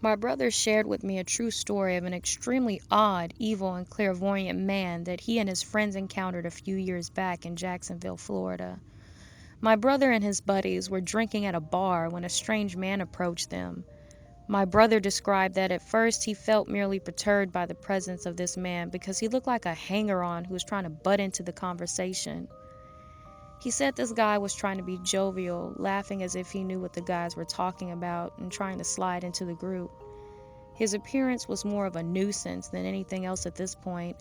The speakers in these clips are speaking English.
My brother shared with me a true story of an extremely odd, evil, and clairvoyant man that he and his friends encountered a few years back in Jacksonville, Florida. My brother and his buddies were drinking at a bar when a strange man approached them. My brother described that at first he felt merely perturbed by the presence of this man because he looked like a hanger-on who was trying to butt into the conversation. He said this guy was trying to be jovial, laughing as if he knew what the guys were talking about and trying to slide into the group. His appearance was more of a nuisance than anything else at this point,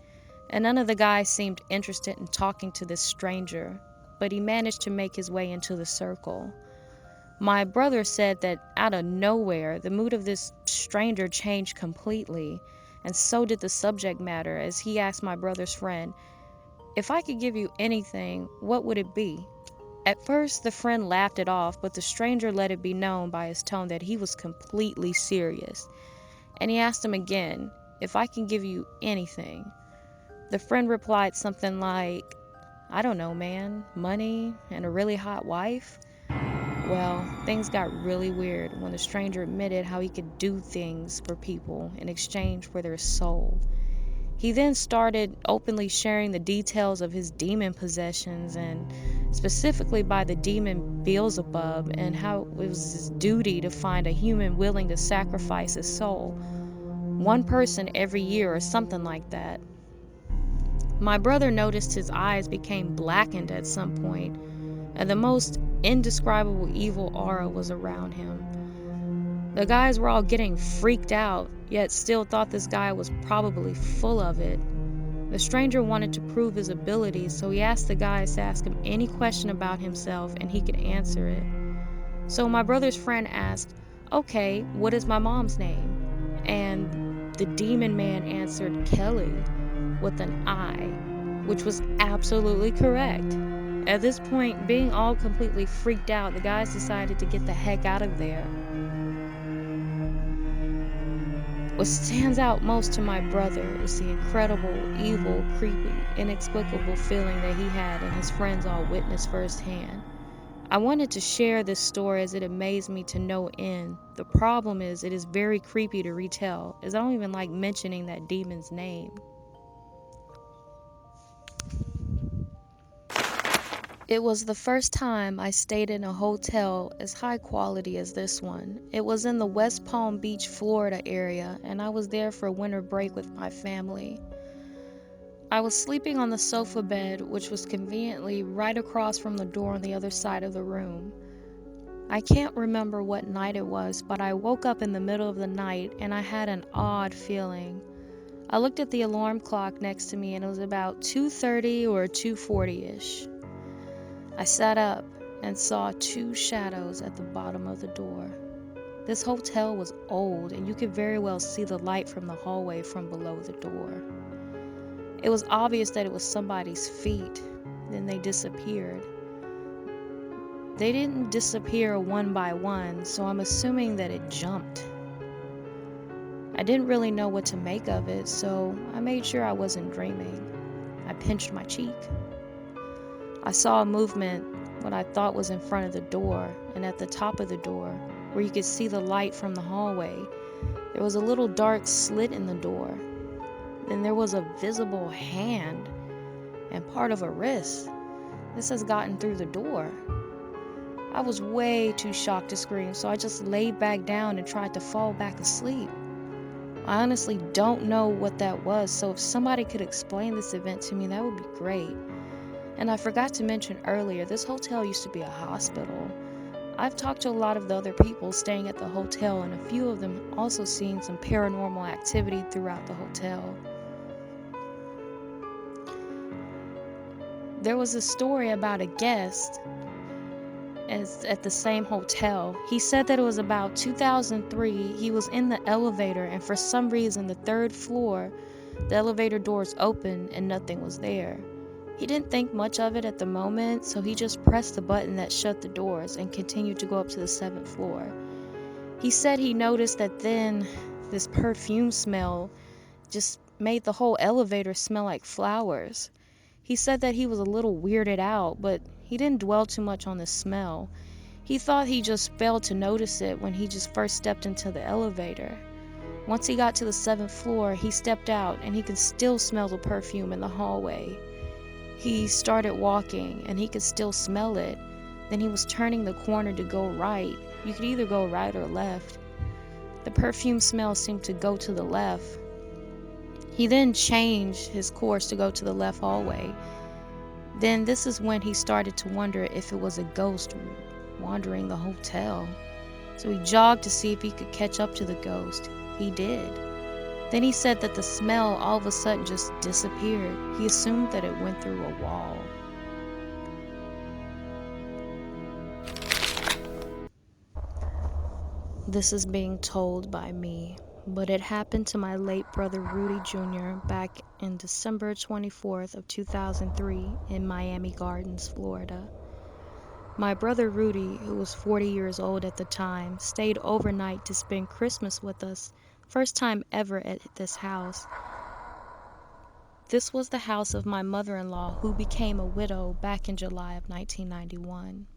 and none of the guys seemed interested in talking to this stranger, but he managed to make his way into the circle. My brother said that out of nowhere, the mood of this stranger changed completely, and so did the subject matter as he asked my brother's friend, "If I could give you anything, what would it be?" At first, the friend laughed it off, but the stranger let it be known by his tone that he was completely serious. And he asked him again, "If I can give you anything." The friend replied something like, "I don't know, man, money and a really hot wife." Well, things got really weird when the stranger admitted how he could do things for people in exchange for their soul. He then started openly sharing the details of his demon possessions, and specifically by the demon Beelzebub, and how it was his duty to find a human willing to sacrifice his soul. One person every year or something like that. My brother noticed his eyes became blackened at some point, and the most indescribable evil aura was around him. The guys were all getting freaked out, yet still thought this guy was probably full of it. The stranger wanted to prove his abilities, so he asked the guys to ask him any question about himself and he could answer it. So my brother's friend asked, "Okay, what is my mom's name?" And the demon man answered, "Kelly," with an I, which was absolutely correct. At this point, being all completely freaked out, the guys decided to get the heck out of there. What stands out most to my brother is the incredible, evil, creepy, inexplicable feeling that he had and his friends all witnessed firsthand. I wanted to share this story as it amazed me to no end. The problem is, it is very creepy to retell, as I don't even like mentioning that demon's name. It was the first time I stayed in a hotel as high quality as this one. It was in the West Palm Beach, Florida area, and I was there for winter break with my family. I was sleeping on the sofa bed, which was conveniently right across from the door on the other side of the room. I can't remember what night it was, but I woke up in the middle of the night and I had an odd feeling. I looked at the alarm clock next to me and it was about 2:30 or 2:40ish. I sat up and saw two shadows at the bottom of the door. This hotel was old and you could very well see the light from the hallway from below the door. It was obvious that it was somebody's feet. Then they disappeared. They didn't disappear one by one, so I'm assuming that it jumped. I didn't really know what to make of it, so I made sure I wasn't dreaming. I pinched my cheek. I saw a movement, what I thought was in front of the door, and at the top of the door, where you could see the light from the hallway, there was a little dark slit in the door. Then there was a visible hand and part of a wrist. This has gotten through the door. I was way too shocked to scream, so I just laid back down and tried to fall back asleep. I honestly don't know what that was, so if somebody could explain this event to me, that would be great. And I forgot to mention earlier, this hotel used to be a hospital. I've talked to a lot of the other people staying at the hotel, and a few of them also seen some paranormal activity throughout the hotel. There was a story about a guest at the same hotel. He said that it was about 2003. He was in the elevator, and for some reason, the third floor, the elevator doors opened and nothing was there. He didn't think much of it at the moment, so he just pressed the button that shut the doors and continued to go up to the 7th floor. He said he noticed that then this perfume smell just made the whole elevator smell like flowers. He said that he was a little weirded out, but he didn't dwell too much on the smell. He thought he just failed to notice it when he just first stepped into the elevator. Once he got to the 7th floor, he stepped out and he could still smell the perfume in the hallway. He started walking and he could still smell it. Then he was turning the corner to go right. You could either go right or left. The perfume smell seemed to go to the left. He then changed his course to go to the left hallway. Then this is when he started to wonder if it was a ghost wandering the hotel. So he jogged to see if he could catch up to the ghost. He did. Then he said that the smell all of a sudden just disappeared. He assumed that it went through a wall. This is being told by me, but it happened to my late brother Rudy Jr. back in December 24th of 2003 in Miami Gardens, Florida. My brother Rudy, who was 40 years old at the time, stayed overnight to spend Christmas with us, first time ever at this house. This was the house of my mother-in-law, who became a widow back in July of 1991.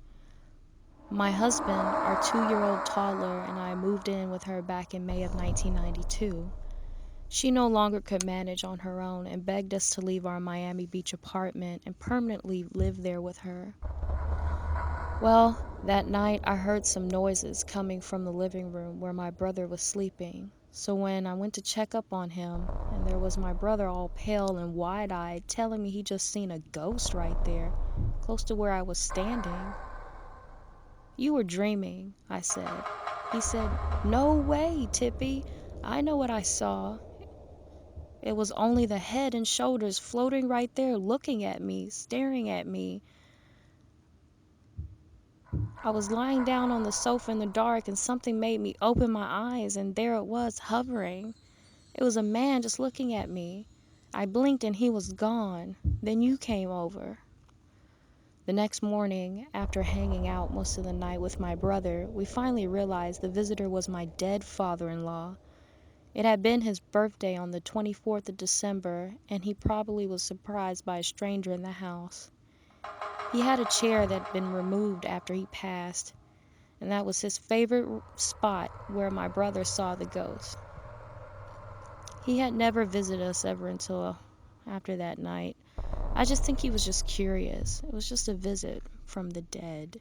My husband, our 2-year-old toddler, and I moved in with her back in May of 1992. She no longer could manage on her own and begged us to leave our Miami Beach apartment and permanently live there with her. Well, that night I heard some noises coming from the living room where my brother was sleeping. So when I went to check up on him, and there was my brother all pale and wide-eyed telling me he just seen a ghost right there, close to where I was standing. "You were dreaming," I said. He said, "No way, Tippy. I know what I saw. It was only the head and shoulders floating right there looking at me, staring at me. I was lying down on the sofa in the dark and something made me open my eyes and there it was, hovering. It was a man just looking at me. I blinked and he was gone. Then you came over." The next morning, after hanging out most of the night with my brother, we finally realized the visitor was my dead father-in-law. It had been his birthday on the 24th of December, and he probably was surprised by a stranger in the house. He had a chair that had been removed after he passed, and that was his favorite spot where my brother saw the ghost. He had never visited us ever until after that night. I just think he was just curious. It was just a visit from the dead.